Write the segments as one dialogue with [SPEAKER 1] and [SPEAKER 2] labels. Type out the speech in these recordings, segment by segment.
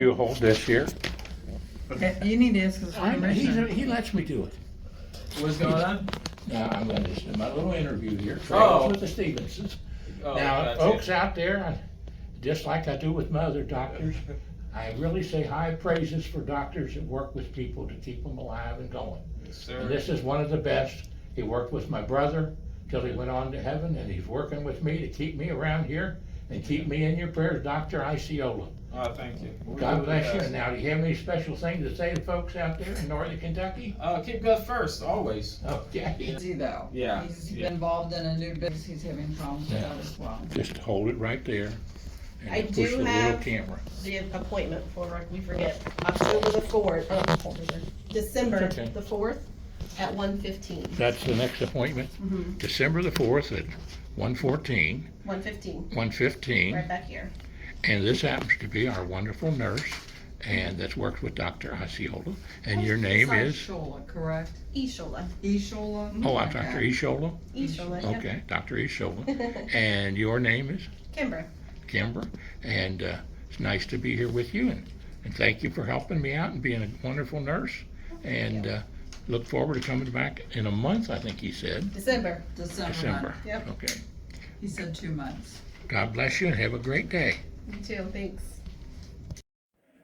[SPEAKER 1] You hold this here.
[SPEAKER 2] You need to ask his permission.
[SPEAKER 1] He lets me do it.
[SPEAKER 3] What's going on?
[SPEAKER 1] Now, I'm going to do my little interview here.
[SPEAKER 3] Oh.
[SPEAKER 1] With the Stephensons.
[SPEAKER 3] Oh,
[SPEAKER 1] Now,
[SPEAKER 3] gotcha.
[SPEAKER 1] folks out there, just like I do with my other doctors, I really say high praises for doctors that work with people to keep them alive and going.
[SPEAKER 3] Yes, sir.
[SPEAKER 1] And this is one of the best. He worked with my brother till he went on to heaven, and he's working with me to keep me around here and keep me in your prayers, Dr. Isiola.
[SPEAKER 3] Oh, thank you.
[SPEAKER 1] God bless you. And now, do you have any special things to say to folks out there in northern Kentucky?
[SPEAKER 3] Keep God first, always.
[SPEAKER 1] Okay.
[SPEAKER 2] Easy though.
[SPEAKER 3] Yeah.
[SPEAKER 2] He's been involved in a new business. He's having problems with that as well.
[SPEAKER 1] Just hold it right there. And
[SPEAKER 4] I
[SPEAKER 1] push
[SPEAKER 4] do
[SPEAKER 1] the little
[SPEAKER 4] have
[SPEAKER 1] camera.
[SPEAKER 4] the appointment for, we forget, October the 4th, December
[SPEAKER 1] Okay.
[SPEAKER 4] the 4th at 1:15.
[SPEAKER 1] That's the next appointment,
[SPEAKER 4] Mm-hmm.
[SPEAKER 1] December the 4th at 1:14,
[SPEAKER 4] 1:15,
[SPEAKER 1] 1:15.
[SPEAKER 4] right back here.
[SPEAKER 1] And this happens to be our wonderful nurse, and that's worked with Dr. Isiola. And your name is?
[SPEAKER 2] Shola, correct?
[SPEAKER 4] Eshola.
[SPEAKER 2] Eshola?
[SPEAKER 1] Oh, I'm Dr. Ishola?
[SPEAKER 4] Eshola, yeah.
[SPEAKER 1] Okay, Dr. Ishola. And your name is?
[SPEAKER 4] Kimber.
[SPEAKER 1] Kimber. And it's nice to be here with you, and thank you for helping me out and being a wonderful nurse. And look forward to coming back in a month, I think he said.
[SPEAKER 4] December.
[SPEAKER 1] December.
[SPEAKER 4] Yep.
[SPEAKER 1] Okay.
[SPEAKER 2] He said 2 months.
[SPEAKER 1] God bless you and have a great day.
[SPEAKER 4] You too, thanks.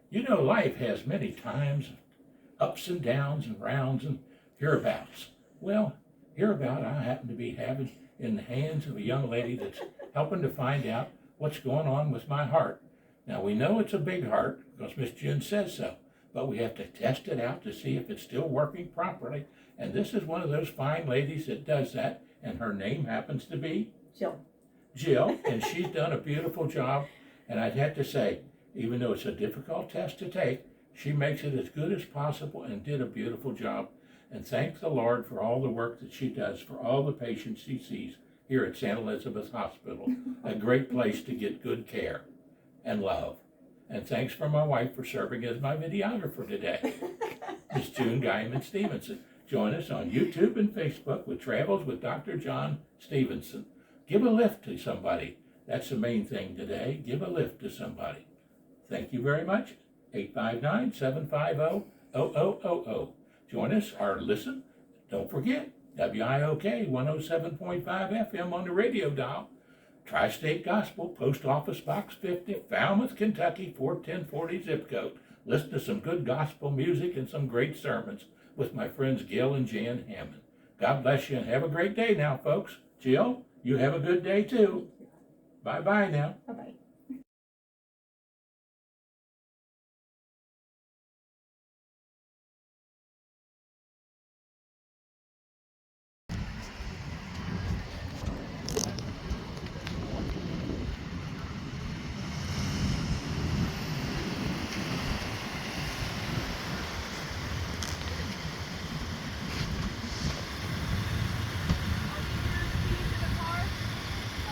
[SPEAKER 1] You know, life has many times, ups and downs and rounds and hereabouts. Well, hereabout I happen to be having in the hands of a young lady that's helping to find out what's going on with my heart. Now, we know it's a big heart because Miss June says so, but we have to test it out to see if it's still working properly. And this is one of those fine ladies that does that, and her name happens to be Jill, and she's done a beautiful job. And I'd have to say, even though it's a difficult test to take, she makes it as good as possible and did a beautiful job. And thank the Lord for all the work that she does for all the patients she sees here at St. Elizabeth Hospital. A great place to get good care and love. And thanks for my wife for serving as my videographer today, Miss June Guyman Stephenson. Join us on YouTube and Facebook with Travels with Dr. John Stephenson. Give a lift to somebody. That's the main thing today. Give a lift to somebody. Thank you very much. 859-750-0000. Join us or listen. Don't forget, WIOK 107.5 FM on the radio dial. Tri-State Gospel, Post Office Box 50, Falmouth, Kentucky, 41040 zip code. Listen to some good gospel music and some great sermons with my friends Gil and Jan Hammond. God bless you and have a great day now, folks. Jill, you have a good day too. Bye-bye now.
[SPEAKER 4] Bye-bye.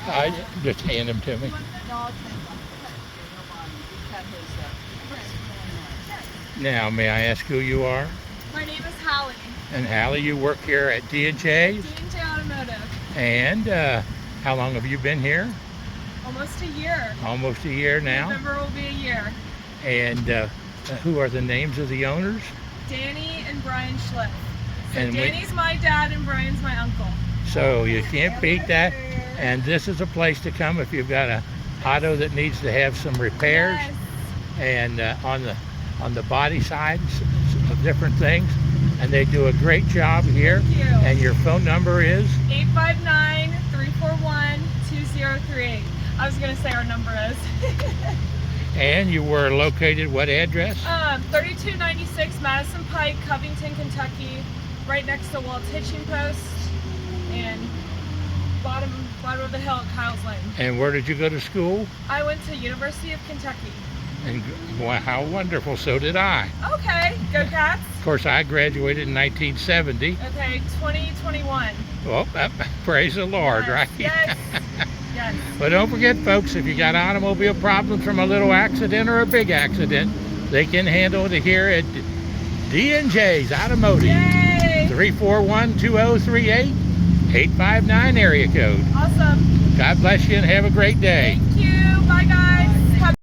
[SPEAKER 1] I just hand them to me. Now, may I ask who you are?
[SPEAKER 5] My name is Hallie.
[SPEAKER 1] And Hallie, you work here at D&J's?
[SPEAKER 5] D&J Automotive.
[SPEAKER 1] And how long have you been here?
[SPEAKER 5] Almost a year.
[SPEAKER 1] Almost a year now.
[SPEAKER 5] November will be a year.
[SPEAKER 1] And who are the names of the owners?
[SPEAKER 5] Danny and Brian Schliff. So
[SPEAKER 1] And
[SPEAKER 5] Danny's my dad and Brian's my uncle.
[SPEAKER 1] So you can't beat that. And this is a place to come if you've got a auto that needs to have some repairs.
[SPEAKER 5] Yes.
[SPEAKER 1] And on the body side of different things. And they do a great job here.
[SPEAKER 5] Thank you.
[SPEAKER 1] And your phone number is?
[SPEAKER 5] 859-341-2038. I was going to say our number is.
[SPEAKER 1] And you were located what address?
[SPEAKER 5] 3296 Madison Pike, Covington, Kentucky. Right next to Walt's Hitching Post. And bottom of the hill at Kyle's Lane.
[SPEAKER 1] And where did you go to school?
[SPEAKER 5] I went to University of Kentucky.
[SPEAKER 1] And wow, how wonderful, so did I.
[SPEAKER 5] Okay, go Cats.
[SPEAKER 1] Of course, I graduated in 1970.
[SPEAKER 5] Okay, 2021.
[SPEAKER 1] Well, praise the Lord,
[SPEAKER 5] Yes,
[SPEAKER 1] right?
[SPEAKER 5] yes, yes.
[SPEAKER 1] But don't forget, folks, if you got automobile problems from a little accident or a big accident, they can handle it here at D&J's Automotive.
[SPEAKER 5] Yay!
[SPEAKER 1] 341-2038, 859 area code.
[SPEAKER 5] Awesome.
[SPEAKER 1] God bless you and have a great day.
[SPEAKER 5] Thank you. Bye, guys.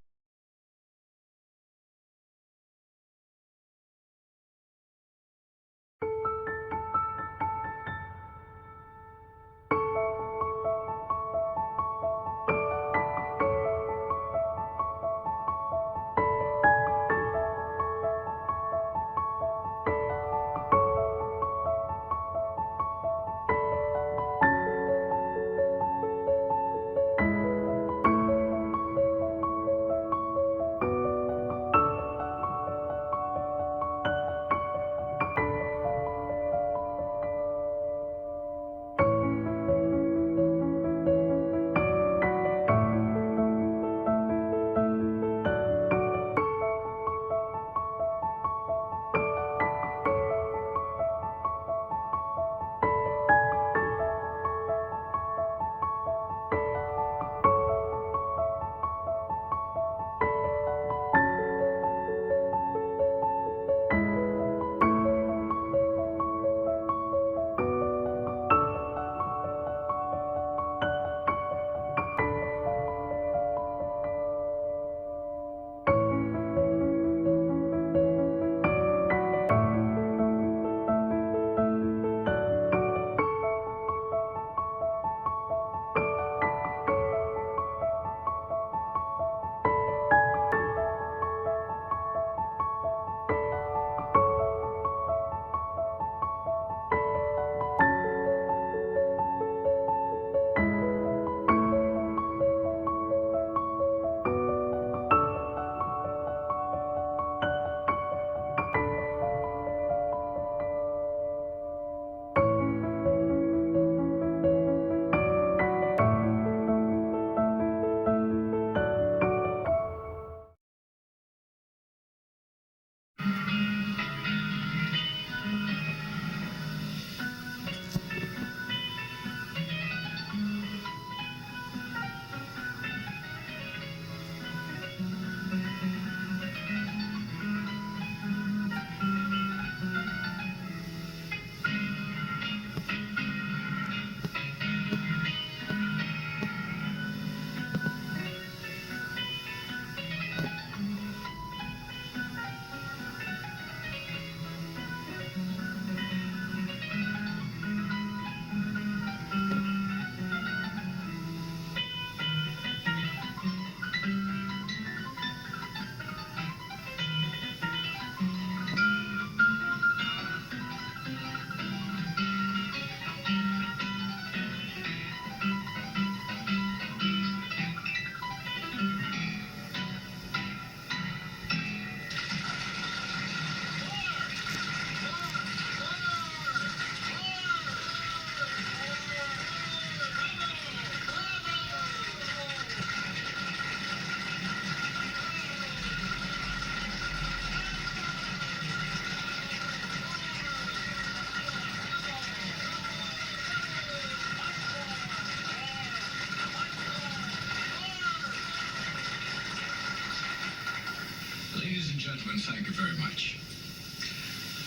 [SPEAKER 6] gentlemen, thank you very much.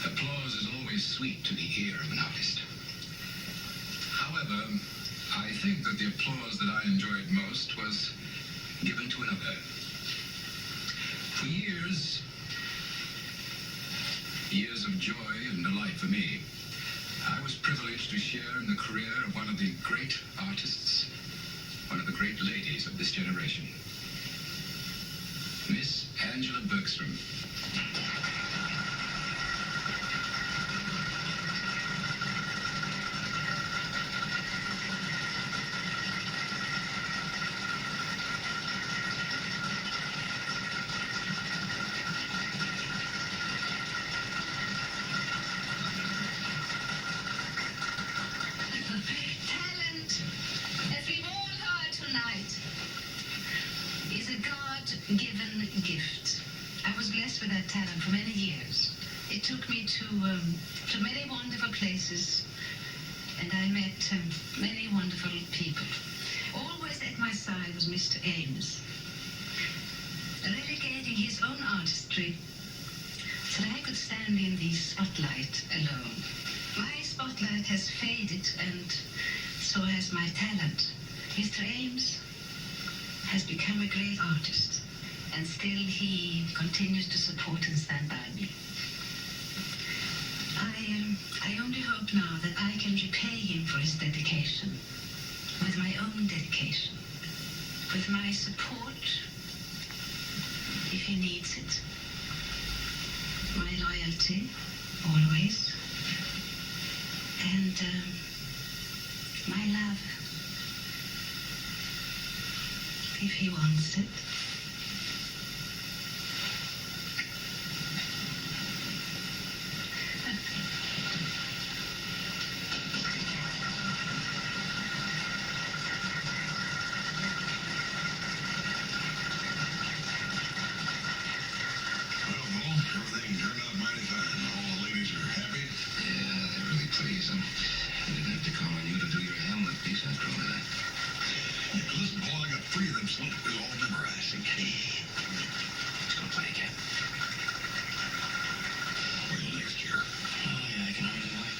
[SPEAKER 6] Applause is always sweet to the ear of an artist. However, I think that the applause that I enjoyed most was given to another. For years of joy and delight for me, I was privileged to share in the career of one of the great artists, one of the great ladies of this generation, Miss Angela Bergstrom.
[SPEAKER 7] Talent, as we've all heard tonight, is a God-given gift. I was blessed with that talent for many years. It took me to many wonderful places, and I met many wonderful people. Always at my side was Mr. Ames, relegating his own artistry so that I could stand in the spotlight alone. My spotlight has faded, and so has my talent. Mr. Ames has become a great artist, and still he continues to support and stand by me. I only hope now that I can repay him for his dedication with my own dedication, with my support if he needs it, my loyalty always, and my love if he wants it.
[SPEAKER 6] Everything turned out mighty fine. All the ladies are happy. Yeah, they're really pleased. I didn't have to call on you to do your Hamlet piece after all that. Yeah, listen, Paul, I got 3 of them slipped. We'll all memorize. Let's go play again. Wait till next year. Oh, yeah, I can hardly wait.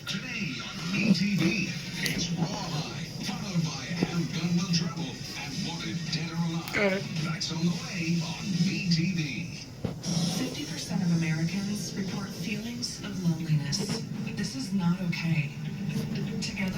[SPEAKER 8] Today on BTV, it's Rawhide, followed by Have Gun Will Travel and Wanted Dead or Alive. That's on the way on BTV.
[SPEAKER 9] 50% of Americans report feelings of loneliness. This is not okay. Together